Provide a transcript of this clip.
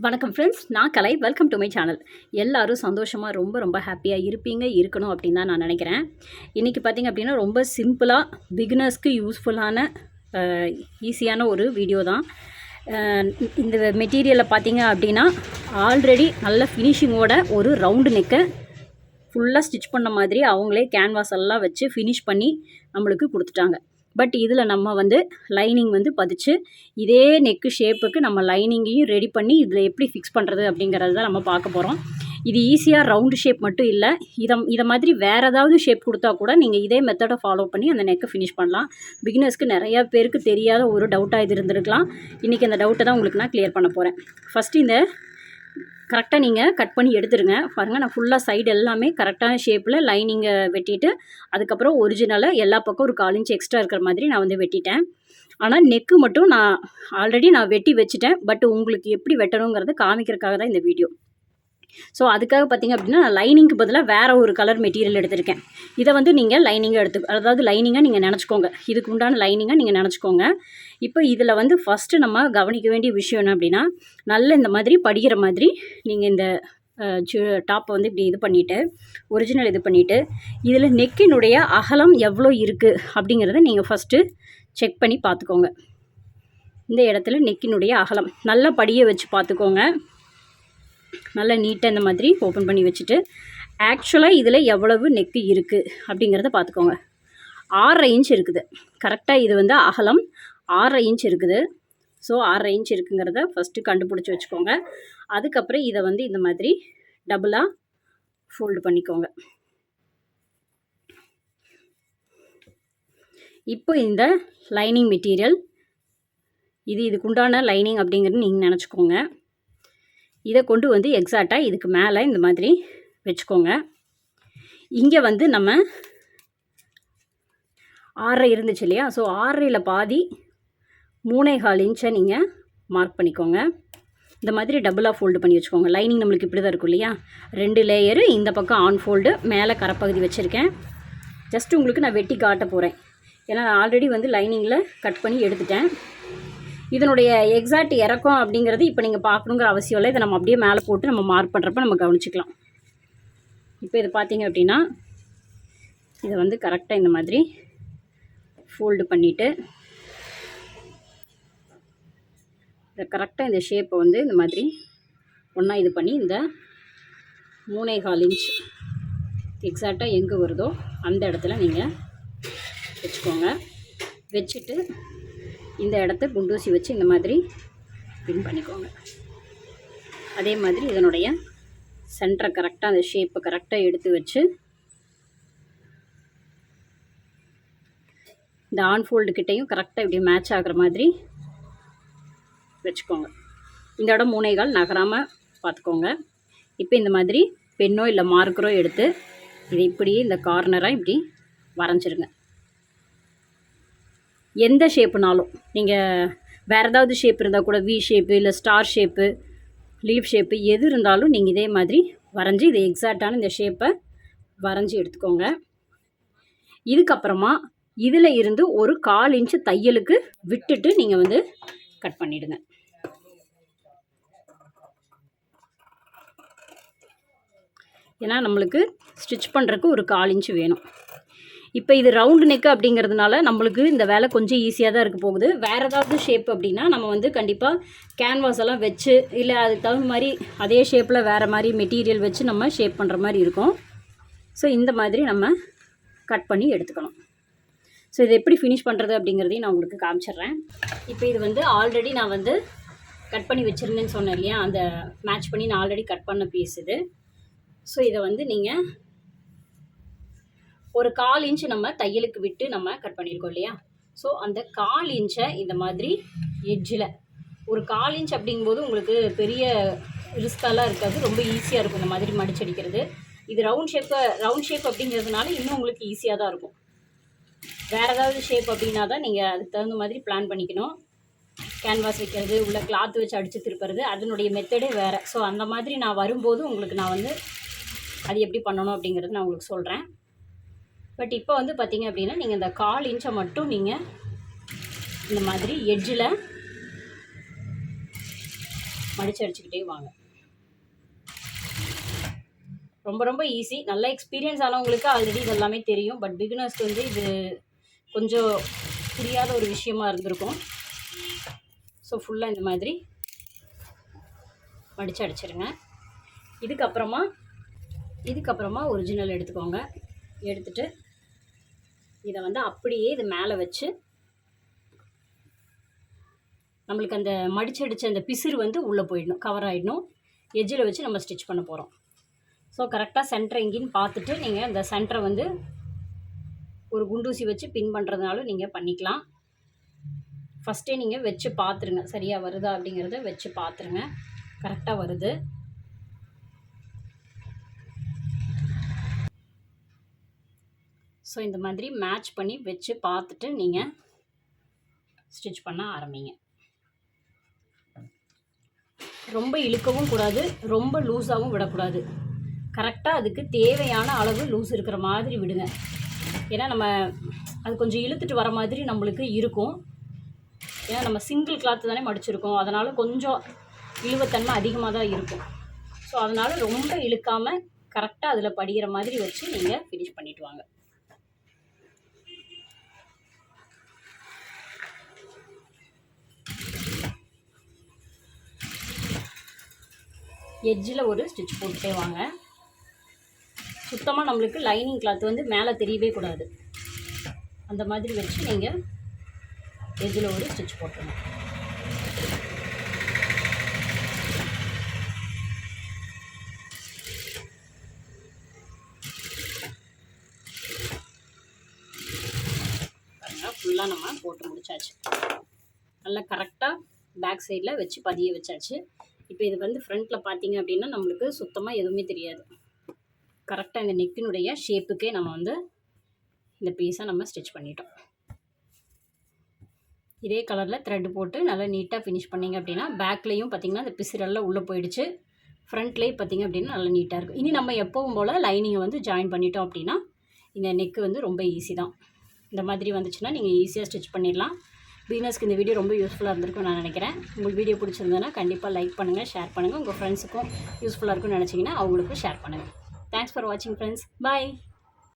வணக்கம் ஃப்ரெண்ட்ஸ், நான் Kalai. Welcome to my channel. எல்லாரும் சந்தோஷமாக ரொம்ப ஹாப்பியாக இருக்கணும் அப்படின்னு தான் நான் நினைக்கிறேன். இன்றைக்கி பார்த்திங்க அப்படின்னா ரொம்ப சிம்பிளாக பிகினர்ஸ்க்கு யூஸ்ஃபுல்லான ஈஸியான ஒரு வீடியோ தான். இந்த மெட்டீரியலில் பார்த்திங்க அப்படின்னா ஆல்ரெடி நல்ல ஃபினிஷிங்கோட ஒரு ரவுண்டு நெக்கை ஃபுல்லாக ஸ்டிச் பண்ண மாதிரி அவங்களே கேன்வாஸ் எல்லாம் வச்சு ஃபினிஷ் பண்ணி நம்மளுக்கு கொடுத்துட்டாங்க. பட் இதில் நம்ம வந்து லைனிங் வந்து பதிச்சு இதே நெக்கு ஷேப்புக்கு நம்ம லைனிங்கையும் ரெடி பண்ணி இதில் எப்படி ஃபிக்ஸ் பண்ணுறது அப்படிங்கிறது தான் நம்ம பார்க்க போகிறோம். இது ஈஸியாக ரவுண்டு ஷேப் மட்டும் இல்லை, இதை மாதிரி வேறு ஏதாவது ஷேப் கொடுத்தா கூட நீங்கள் இதே மெத்தடை ஃபாலோ பண்ணி அந்த நெக்கை ஃபினிஷ் பண்ணலாம். பிகினர்ஸ்க்கு நிறையா பேருக்கு தெரியாத ஒரு டவுட்டாக இது இருந்திருக்கலாம். இன்றைக்கி அந்த டவுட்டை தான் உங்களுக்கு நான் கிளியர் பண்ண போகிறேன். ஃபஸ்ட்டு இந்த கரெக்டாக நீங்கள் கட் பண்ணி எடுத்துருங்க. பாருங்கள், நான் ஃபுல்லாக சைடு எல்லாமே கரெக்டான ஷேப்பில் லைனிங்கை வெட்டிட்டு அதுக்கப்புறம் ஒரிஜினலாக எல்லா பக்கம் ஒரு 1/4 இன்ச் எக்ஸ்ட்ரா இருக்கிற மாதிரி நான் வந்து வெட்டிட்டேன். ஆனால் நெக்கு மட்டும் நான் ஆல்ரெடி வெட்டி வச்சுட்டேன். பட் உங்களுக்கு எப்படி வெட்டணுங்கிறத காமிக்கிறதுக்காக தான் இந்த வீடியோ. ஸோ அதுக்காக பார்த்திங்க அப்படின்னா நான் லைனிங்க்கு பதிலாக வேறு ஒரு கலர் மெட்டீரியல் எடுத்திருக்கேன். இதை வந்து நீங்கள் லைனிங்காக அதாவது லைனிங்காக நீங்கள் நினச்சிக்கோங்க. இதுக்கு உண்டான லைனிங்காக நீங்கள் நினச்சிக்கோங்க. இப்போ இதில் வந்து ஃபஸ்ட்டு நம்ம கவனிக்க வேண்டிய விஷயம் என்ன அப்படின்னா, நல்ல இந்த மாதிரி படிக்கிற மாதிரி நீங்கள் இந்த டாப்பை வந்து இப்படி இது பண்ணிவிட்டு ஒரிஜினல் இது பண்ணிவிட்டு இதில் நெக்கினுடைய அகலம் எவ்வளோ இருக்குது அப்படிங்கிறத நீங்கள் ஃபஸ்ட்டு செக் பண்ணி பார்த்துக்கோங்க. இந்த இடத்துல நெக்கினுடைய அகலம் நல்லா படியை வச்சு பார்த்துக்கோங்க. நல்லா நீட்டாக இந்த மாதிரி ஓப்பன் பண்ணி வச்சுட்டு ஆக்சுவலாக இதில் எவ்வளவு நெக்கு இருக்குது அப்படிங்கிறத பார்த்துக்கோங்க. 6.5 இன்ச் இருக்குது. கரெக்டாக இது வந்து அகலம் 6.5 இன்ச் இருக்குது. ஸோ 6.5 இன்ச் இருக்குங்கிறத ஃபஸ்ட்டு கண்டுபிடிச்சி வச்சுக்கோங்க. அதுக்கப்புறம் இதை வந்து இந்த மாதிரி டபுளாக ஃபோல்டு பண்ணிக்கோங்க. இப்போ இந்த லைனிங் மெட்டீரியல் இதுக்குண்டான லைனிங் அப்படிங்கிறது நீங்கள் நினச்சிக்கோங்க. இதை கொண்டு வந்து எக்ஸாக்டாக இதுக்கு மேலே இந்த மாதிரி வச்சுக்கோங்க. இங்கே வந்து நம்ம 6.5 இருந்துச்சு இல்லையா? ஸோ 6.5ல் பாதி 3.25 இன்ச்சை நீங்கள் மார்க் பண்ணிக்கோங்க. இந்த மாதிரி டபுளாக ஃபோல்டு பண்ணி வச்சுக்கோங்க. லைனிங் நம்மளுக்கு இப்படி தான் இருக்கும் இல்லையா? 2 லேயரு, இந்த பக்கம் ஆன் ஃபோல்டு, மேலே கரைப்பகுதி வச்சுருக்கேன். ஜஸ்ட் உங்களுக்கு நான் வெட்டி காட்ட போகிறேன். ஏன்னா நான் ஆல்ரெடி வந்து லைனிங்கில் கட் பண்ணி எடுத்துட்டேன். இதனுடைய எக்ஸாக்ட் இறக்கம் அப்படிங்கிறது இப்போ நீங்கள் பார்க்கணுங்கிற அவசியம் இல்லை. இதை நம்ம அப்படியே மேலே போட்டு நம்ம மார்க் பண்ணுறப்ப நம்ம கவனிச்சிக்கலாம். இப்போ இதை பார்த்தீங்க அப்படின்னா இதை வந்து கரெக்டாக இந்த மாதிரி ஃபோல்டு பண்ணிவிட்டு இதை கரெக்டாக இந்த ஷேப்பை வந்து இந்த மாதிரி ஒன்றா இது பண்ணி இந்த 3.25 இன்ச் எக்ஸாக்டாக எங்கே வருதோ அந்த இடத்துல நீங்கள் வச்சுக்கோங்க. வச்சுட்டு இந்த இடத்த குண்டூசி வச்சு இந்த மாதிரி பின் பண்ணிக்கோங்க. அதே மாதிரி இதனுடைய சென்டரை கரெக்டாக அந்த ஷேப்பை கரெக்டாக எடுத்து வச்சு இந்த ஆன் ஃபோல்டு கிட்டையும் கரெக்டாக இப்படி மேட்ச் ஆகிற மாதிரி வச்சுக்கோங்க. இந்த இடம் 3.25 நகராமல் பார்த்துக்கோங்க. இப்போ இந்த மாதிரி பென்னோ இல்லை மார்க்கரோ எடுத்து இதை இப்படியே இந்த கார்னராக இப்படி வரைஞ்சிருங்க. எந்த ஷேப்புனாலும் நீங்கள் வேறு ஏதாவது ஷேப் இருந்தால் கூட வி ஷேப்பு இல்லை ஸ்டார் ஷேப்பு லீஃப் ஷேப்பு எது இருந்தாலும் நீங்கள் இதே மாதிரி வரைஞ்சி இதை எக்ஸாக்டான இந்த ஷேப்பை வரைஞ்சி எடுத்துக்கோங்க. இதுக்கப்புறமா இதில் இருந்து ஒரு 1/4 இன்ச்சு தையலுக்கு விட்டுட்டு நீங்கள் வந்து கட் பண்ணிவிடுங்க. ஏன்னா நம்மளுக்கு ஸ்டிச் பண்ணுறதுக்கு ஒரு 1/4 இன்ச்சு வேணும். இப்போ இது ரவுண்டு நெக்கு அப்படிங்கிறதுனால நம்மளுக்கு இந்த வேலை கொஞ்சம் ஈஸியாக தான் இருக்க போகுது. வேறு ஏதாவது ஷேப் அப்படின்னா நம்ம வந்து கண்டிப்பாக கேன்வாஸ் எல்லாம் வச்சு இல்லை அதுக்கு தகுந்த மாதிரி அதே ஷேப்பில் வேறு மாதிரி மெட்டீரியல் வச்சு நம்ம ஷேப் பண்ணுற மாதிரி இருக்கும். ஸோ இந்த மாதிரி நம்ம கட் பண்ணி எடுத்துக்கணும். ஸோ இதை எப்படி ஃபினிஷ் பண்ணுறது அப்படிங்கிறதையும் நான் உங்களுக்கு காமிச்சிட்றேன். இப்போ இது வந்து ஆல்ரெடி நான் வந்து கட் பண்ணி வச்சுருந்தேன்னு சொன்னேன் இல்லையா? அந்த மேட்ச் பண்ணி நான் ஆல்ரெடி கட் பண்ண பீஸ் இது. ஸோ இதை வந்து நீங்கள் ஒரு 1/4 இன்ச்சு நம்ம தையலுக்கு விட்டு நம்ம கட் பண்ணியிருக்கோம் இல்லையா? ஸோ அந்த 1/4 இன்ச்சை இந்த மாதிரி எட்ஜில் ஒரு 1/4 இன்ச் அப்படிங்கும்போது உங்களுக்கு பெரிய ரிஸ்கெல்லாம் இருக்காது. ரொம்ப ஈஸியாக இருக்கும் இந்த மாதிரி மடிச்சடிக்கிறது. இது ரவுண்ட் ஷேப் அப்படிங்கிறதுனால இன்னும் உங்களுக்கு ஈஸியாக தான் இருக்கும். வேறு ஏதாவது ஷேப் அப்படின்னா தான் நீங்கள் அதுக்கு தகுந்த மாதிரி பிளான் பண்ணிக்கணும். கேன்வாஸ் வைக்கிறது, உள்ள கிளாத் வச்சு அடித்து திருப்புறது, அதனுடைய மெத்தடே வேறு. ஸோ அந்த மாதிரி நான் வரும்போது உங்களுக்கு நான் வந்து அது எப்படி பண்ணணும் அப்படிங்கிறது நான் உங்களுக்கு சொல்கிறேன். பட் இப்போ வந்து பார்த்திங்க அப்படின்னா நீங்கள் இந்த 1/4 இன்ச்சை மட்டும் நீங்கள் இந்த மாதிரி எட்ஜில் மடித்து அடிச்சுக்கிட்டே வாங்க. ரொம்ப ரொம்ப ஈஸி. நல்ல எக்ஸ்பீரியன்ஸ் ஆனவங்களுக்கு ஆல்ரெடி இது எல்லாமே தெரியும். பட் பிகினர்ஸ்க்கு வந்து இது கொஞ்சம் புரியாத ஒரு விஷயமா இருந்திருக்கும். ஸோ ஃபுல்லாக இந்த மாதிரி மடித்து அடிச்சிருங்க. இதுக்கப்புறமா ஒரிஜினல் எடுத்துக்கோங்க. எடுத்துகிட்டு இதை வந்து அப்படியே இது மேலே வச்சு நம்மளுக்கு அந்த மடித்து அடித்த அந்த பிசிறு வந்து உள்ளே போயிடணும், கவர் ஆகிடணும். எஜ்ஜில் வச்சு நம்ம ஸ்டிச் பண்ண போகிறோம். ஸோ கரெக்டாக சென்டர் எங்கேன்னு பார்த்துட்டு நீங்கள் அந்த சென்டரை வந்து ஒரு குண்டூசி வச்சு பின் பண்ணுறதுனாலும் நீங்கள் பண்ணிக்கலாம். ஃபஸ்ட்டே நீங்கள் வச்சு பார்த்துருங்க, சரியாக வருதா அப்படிங்கிறத வச்சு பார்த்துருங்க. கரெக்டாக வருது. ஸோ இந்த மாதிரி மேட்ச் பண்ணி வச்சு பார்த்துட்டு நீங்கள் ஸ்டிச் பண்ண ஆரம்பிங்க. ரொம்ப இழுக்கவும் கூடாது, ரொம்ப லூஸாகவும் விடக்கூடாது. கரெக்டாக அதுக்கு தேவையான அளவு லூஸ் இருக்கிற மாதிரி விடுங்க. ஏன்னா நம்ம அது கொஞ்சம் இழுத்துட்டு வர மாதிரி நம்மளுக்கு இருக்கும். ஏன்னா நம்ம சிங்கிள் கிளாத்து தானே மடிச்சிருக்கோம், அதனால் கொஞ்சம் இழுவத்தன்மை அதிகமாக தான் இருக்கும். ஸோ அதனால் ரொம்ப இழுக்காமல் கரெக்டாக அதில் படிக்கிற மாதிரி வச்சு நீங்கள் ஃபினிஷ் பண்ணிவிட்டு வாங்க. எட்ஜில் ஒரு ஸ்டிச் போட்டுட்டே வாங்க. சுத்தமாக நம்மளுக்கு லைனிங் கிளாத் வந்து மேலே தெரியவே கூடாது. அந்த மாதிரி வச்சு நீங்கள் எட்ஜில் ஒரு ஸ்டிச் போட்டுருங்க. ஃபுல்லாக நம்ம போட்டு முடிச்சாச்சு. நல்லா கரெக்டாக பேக் சைடில் வச்சு பதிய வச்சாச்சு. இப்போ இது வந்து ஃப்ரண்ட்டில் பார்த்தீங்க அப்படின்னா நம்மளுக்கு சுத்தமாக எதுவுமே தெரியாது. கரெக்டாக இந்த நெக்கினுடைய ஷேப்புக்கே நம்ம வந்து இந்த பீஸை நம்ம ஸ்டிச் பண்ணிட்டோம். இதே கலரில் த்ரெட் போட்டு நல்லா நீட்டாக ஃபினிஷ் பண்ணிங்க அப்படின்னா பேக்லேயும் பார்த்திங்கன்னா இந்த பிசிறெல்லாம் உள்ளே போயிடுச்சு. ஃப்ரண்ட்லேயும் பார்த்திங்க அப்படின்னா நல்லா நீட்டாக இருக்கும். இனி நம்ம எப்பவும் போல் லைனிங்கை வந்து ஜாயின் பண்ணிட்டோம் அப்படின்னா இந்த நெக்கு வந்து ரொம்ப ஈஸி தான். இந்த மாதிரி வந்துச்சுன்னா நீங்கள் ஈஸியாக ஸ்டிச் பண்ணிடலாம். பிகினர்ஸ்க்கு இந்த வீடியோ ரொம்ப யூஸ்ஃபுல்லாக இருந்திருக்கும் நான் நினைக்கிறேன். உங்களுக்கு வீடியோ பிடிச்சிருந்ததுன்னா கண்டிப்பாக லைக் பண்ணுங்கள், ஷேர் பண்ணுங்கள். உங்கள் ஃப்ரெண்ட்ஸுக்கும் யூஸ்ஃபுல்லாக இருக்கும்னு நினச்சிங்கன்னா அவங்களுக்கும் ஷேர் பண்ணுங்கள். தேங்க்ஸ் ஃபார் வாட்சிங் ஃப்ரெண்ட்ஸ். பாய்.